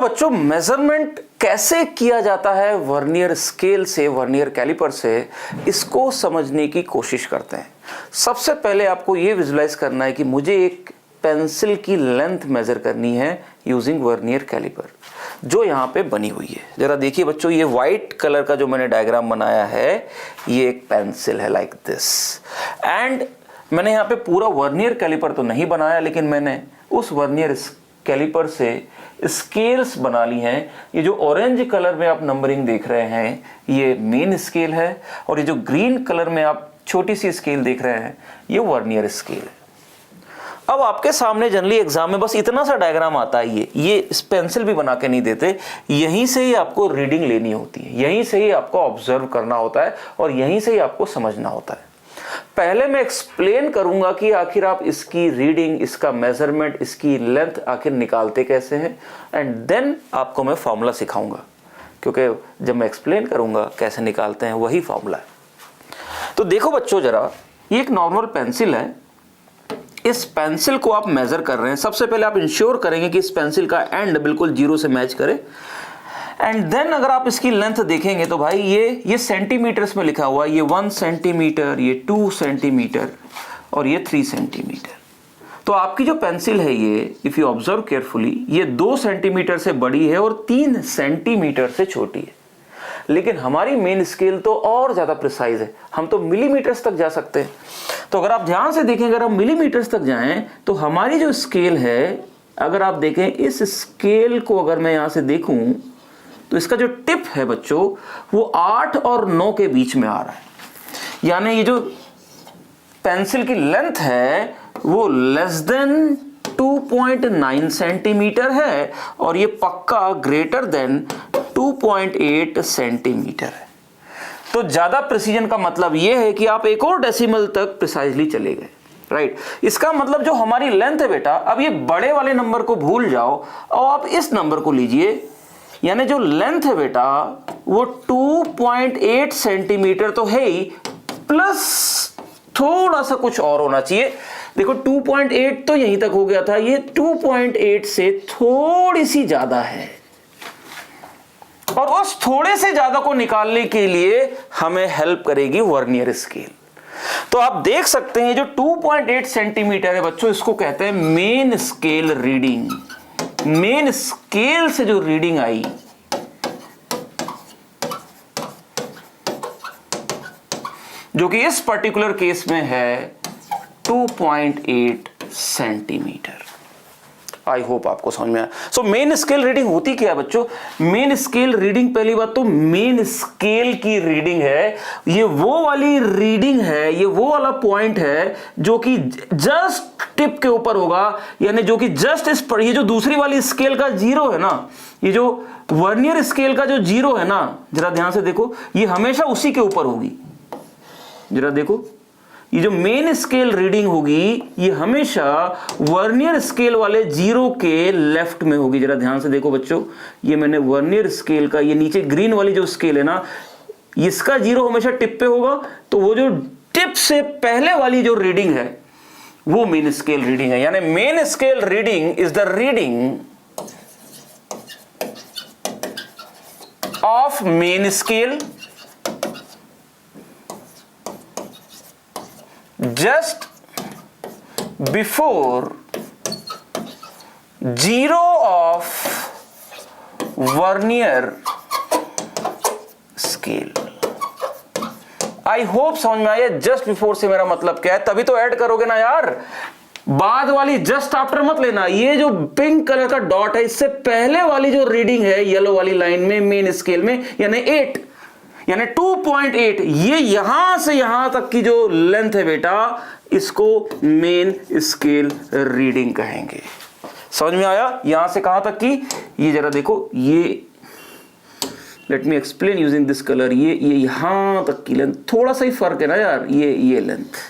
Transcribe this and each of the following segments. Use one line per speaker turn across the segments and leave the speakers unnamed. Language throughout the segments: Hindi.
तो बच्चों मेजरमेंट कैसे किया जाता है वर्नियर स्केल से, वर्नियर कैलिपर से, इसको समझने की कोशिश करते हैं। सबसे पहले आपको ये विजुलाइज करना है कि मुझे एक पेंसिल की लेंथ मेजर करनी है यूजिंग वर्नियर कैलिपर, जो यहाँ पे बनी हुई है। जरा देखिए बच्चों, ये वाइट कलर का जो मैंने डायग्राम बनाया है, ये एक पेंसिल है लाइक दिस। एंड मैंने यहाँ पे पूरा वर्नियर कैलिपर तो नहीं बनाया, लेकिन मैंने उस वर्नियर कैलिपर से स्केल्स बना ली हैं। ये जो ऑरेंज कलर में आप नंबरिंग देख रहे हैं, ये मेन स्केल है, और ये जो ग्रीन कलर में आप छोटी सी स्केल देख रहे हैं, ये वर्नियर स्केल है। अब आपके सामने जनरली एग्जाम में बस इतना सा डायग्राम आता है, ये इस पेंसिल भी बना के नहीं देते, यहीं से ही आपको रीडिंग लेनी होती है, यहीं से ही आपको ऑब्जर्व करना होता है, और यहीं से ही आपको समझना होता है। पहले मैं एक्सप्लेन करूंगा कि आखिर आप इसकी रीडिंग, इसका मेजरमेंट, इसकी लेंथ आखिर निकालते कैसे हैं, एंड देन आपको मैं फॉर्मूला सिखाऊंगा, क्योंकि जब मैं एक्सप्लेन करूंगा कैसे निकालते हैं वही फॉर्मूला है। तो देखो बच्चों, जरा ये एक नॉर्मल पेंसिल है। इस पेंसिल को आप मेजर कर रहे हैं। सबसे पहले आप इंश्योर करेंगे कि इस पेंसिल का एंड बिल्कुल 0 से मैच करे, एंड देन अगर आप इसकी लेंथ देखेंगे तो भाई ये सेंटीमीटर्स में लिखा हुआ है। ये 1 सेंटीमीटर, ये 2 सेंटीमीटर और ये 3 सेंटीमीटर। तो आपकी जो पेंसिल है ये, इफ यू ऑब्जर्व केयरफुली, ये 2 सेंटीमीटर से बड़ी है और 3 सेंटीमीटर से छोटी है। लेकिन हमारी मेन स्केल तो और ज्यादा प्रिसाइज है, हम तो मिलीमीटर्स तक जा सकते हैं। तो अगर आप ध्यान से देखें, अगर हम मिलीमीटर्स तक जाएं तो हमारी जो स्केल है, अगर आप देखें इस स्केल को, अगर मैं यहां से देखूं तो इसका जो टिप है बच्चों, वो 8 और 9 के बीच में आ रहा है। यानी ये जो पेंसिल की लेंथ है वो लेस देन 2.9 सेंटीमीटर है, और ये पक्का ग्रेटर देन 2.8 सेंटीमीटर है। तो ज्यादा प्रिसीजन का मतलब ये है कि आप एक और डेसिमल तक प्रिसाइजली चले गए, राइट। इसका मतलब जो हमारी लेंथ है बेटा, अब ये बड़े वाले नंबर को भूल जाओ और आप इस नंबर को लीजिए। यानी जो लेंथ है बेटा वो 2.8 सेंटीमीटर तो है ही, प्लस थोड़ा सा कुछ और होना चाहिए। देखो 2.8 तो यहीं तक हो गया था, ये 2.8 से थोड़ी सी ज्यादा है, और उस थोड़े से ज्यादा को निकालने के लिए हमें हेल्प करेगी वर्नियर स्केल। तो आप देख सकते हैं जो 2.8 सेंटीमीटर है बच्चों, इसको कहते हैं main scale reading. Main scale से जो रीडिंग आई, जो कि इस पर्टिकुलर केस में है 2.8 सेंटीमीटर। आई होप आपको समझ में आया। सो मेन स्केल रीडिंग होती क्या है बच्चों? मेन स्केल रीडिंग, पहली बात तो मेन स्केल की रीडिंग है, ये वो वाली रीडिंग है, ये वो वाला पॉइंट है जो कि जस्ट टिप के ऊपर होगा, यानी जो कि जस्ट इस पर, ये जो दूसरी वाली स्केल का 0 है ना, ये जो वर्नियर स्केल का जो 0 है ना, जरा ध्यान से देखो, ये हमेशा उसी के ऊपर होगी। जरा देखो, ये जो मेन स्केल रीडिंग होगी ये हमेशा वर्नियर स्केल वाले 0 के लेफ्ट में होगी। जरा ध्यान से देखो बच्चों, ये मैंने वर्नियर स्केल का, ये नीचे ग्रीन वाली जो स्केल है ना, इसका 0 हमेशा टिप पे होगा, तो वो जो टिप से पहले वाली जो रीडिंग है वो मेन स्केल रीडिंग है। यानी main scale reading is the reading of main scale just before 0 of vernier scale। I hope समझ में आया जस्ट बिफोर से मेरा मतलब क्या है, तभी तो ऐड करोगे ना यार। बाद वाली जस्ट आफ्टर मत लेना। ये जो पिंक कलर का डॉट है, इससे पहले वाली जो रीडिंग है येलो वाली लाइन में मेन स्केल में, यानी 8 यानी 2.8, ये यहां से यहां तक की जो लेंथ है बेटा, इसको मेन स्केल रीडिंग कहेंगे। समझ में आया? यहां से कहां तक की, ये जरा देखो, ये let me explain using this colour, ये यहां तक की लेंथ, थोड़ा सा ही फर्क है ना यार, ये लेंथ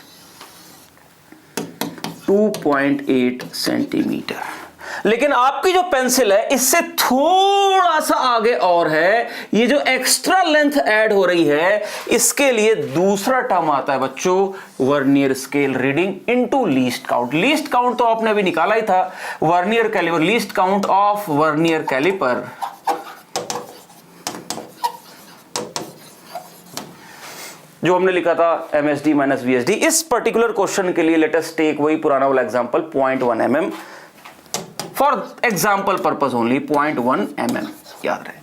2.8 सेंटीमीटर। लेकिन आपकी जो पेंसिल है इससे थोड़ा सा आगे और है, ये जो एक्स्ट्रा लेंथ ऐड हो रही है इसके लिए दूसरा टर्म आता है बच्चों, vernier scale reading into least count. Least count तो आपने अभी निकाला ही था, vernier caliper, least count of vernier caliper जो हमने लिखा था MSD माइनस VSD। इस पर्टिकुलर क्वेश्चन के लिए लेट अस टेक वही पुराना वाला example 0.1 mm for example purpose only, 0.1 mm याद रहे,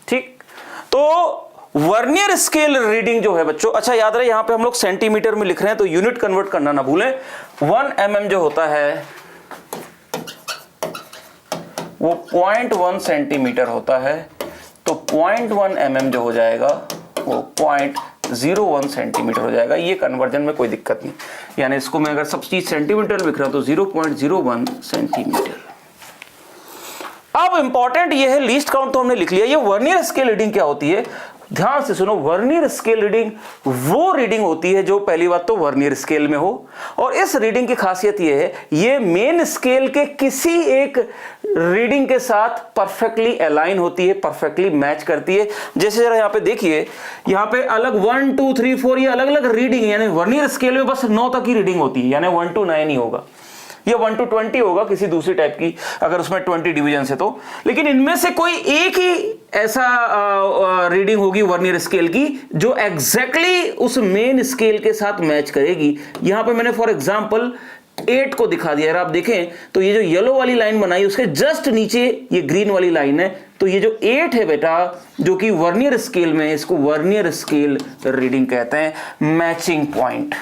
ठीक। तो वर्नियर स्केल रीडिंग जो है बच्चों, अच्छा याद रहे यहां पे हम लोग सेंटीमीटर में लिख रहे हैं तो यूनिट कन्वर्ट करना ना भूलें। 1 mm जो होता है वो 0.1 सेंटीमीटर होता है, तो 0.1 mm जो हो जाएगा वो 0.01 सेंटीमीटर हो जाएगा। ये कन्वर्जन में कोई दिक्कत नहीं, यानी इसको मैं अगर सब चीज सेंटीमीटर में लिख रहा हूं तो 0.01 सेंटीमीटर। अब इंपॉर्टेंट ये है, लीस्ट काउंट तो हमने लिख लिया, ये वर्नियर स्केल रीडिंग क्या होती है, ध्यान से सुनो। वर्नियर स्केल रीडिंग वो रीडिंग होती है जो पहली बात तो वर्नियर स्केल में हो, और इस रीडिंग की खासियत ये है ये मेन स्केल के किसी एक रीडिंग के साथ परफेक्टली अलाइन होती है, परफेक्टली मैच करती है। जैसे जरा यहां पे देखिए, यहां पे अलग 1 2 3 4 ये अलग अलग रीडिंग, यानी वर्नियर स्केल में बस 9 तक की रीडिंग होती है, यानी 1 to 9 ही होगा, या 1 to 20 होगा किसी दूसरी टाइप की, अगर उसमें 20 डिवीजन है तो। लेकिन इनमें से कोई एक ही ऐसा रीडिंग होगी वर्नियर स्केल की जो एग्जैक्टली उस मेन स्केल के साथ मैच करेगी। यहां पे मैंने फॉर एग्जांपल 8 को दिखा दिया। अगर आप देखें तो ये जो येलो वाली लाइन बनाई उसके जस्ट नीचे ये ग्रीन वाली लाइन है, तो ये जो 8 है बेटा जो कि वर्नियर स्केल में, इसको वर्नियर स्केल रीडिंग कहते हैं, matching point.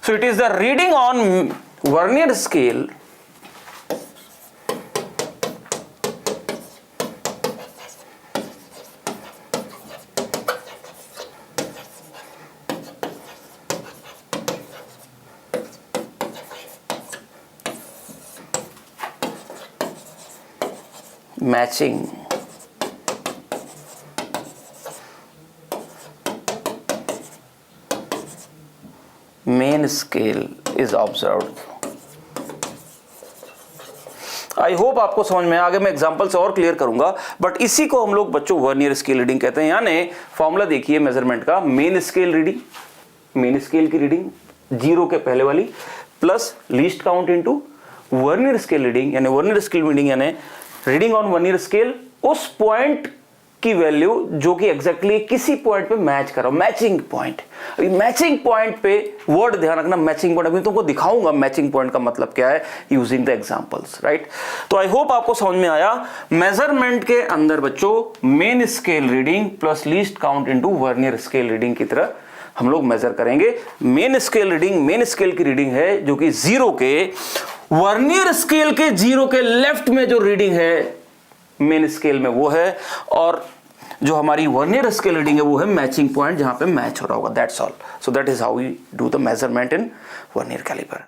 So it is the reading on vernier scale matching main scale is observed। I hope आपको समझ में, आगे मैं एग्जांपल से और क्लियर करूंगा, बट इसी को हम लोग बच्चों वर्नियर स्केल रीडिंग कहते हैं। यानी फॉर्मूला देखिए मेजरमेंट का, main scale reading, main scale की रीडिंग 0 के पहले वाली plus least count into vernier scale reading, यानी वर्नियर स्केल रीडिंग यानी रीडिंग ऑन वर्नियर स्केल उस पॉइंट की वैल्यू जो कि एग्जैक्टली किसी पॉइंट पे मैच करो, मैचिंग पॉइंट। अभी मैचिंग पॉइंट पे वर्ड ध्यान रखना, मैचिंग पॉइंट, अभी तुमको दिखाऊंगा मैचिंग पॉइंट का मतलब क्या है यूजिंग द एग्जांपल्स, राइट। तो आई होप आपको समझ में आया। मेजरमेंट के अंदर बच्चों main scale reading plus least count into vernier scale reading की तरह हम लोग मेजर करेंगे। Main scale reading, main scale की रीडिंग है जो कि 0 के, वर्नियर स्केल के 0 के लेफ्ट में जो रीडिंग है मेन स्केल में वो है, और जो हमारी वर्नियर स्केल रीडिंग है वो है मैचिंग पॉइंट जहां पे मैच हो रहा होगा। That's all. So that is how we do the measurement in vernier caliper.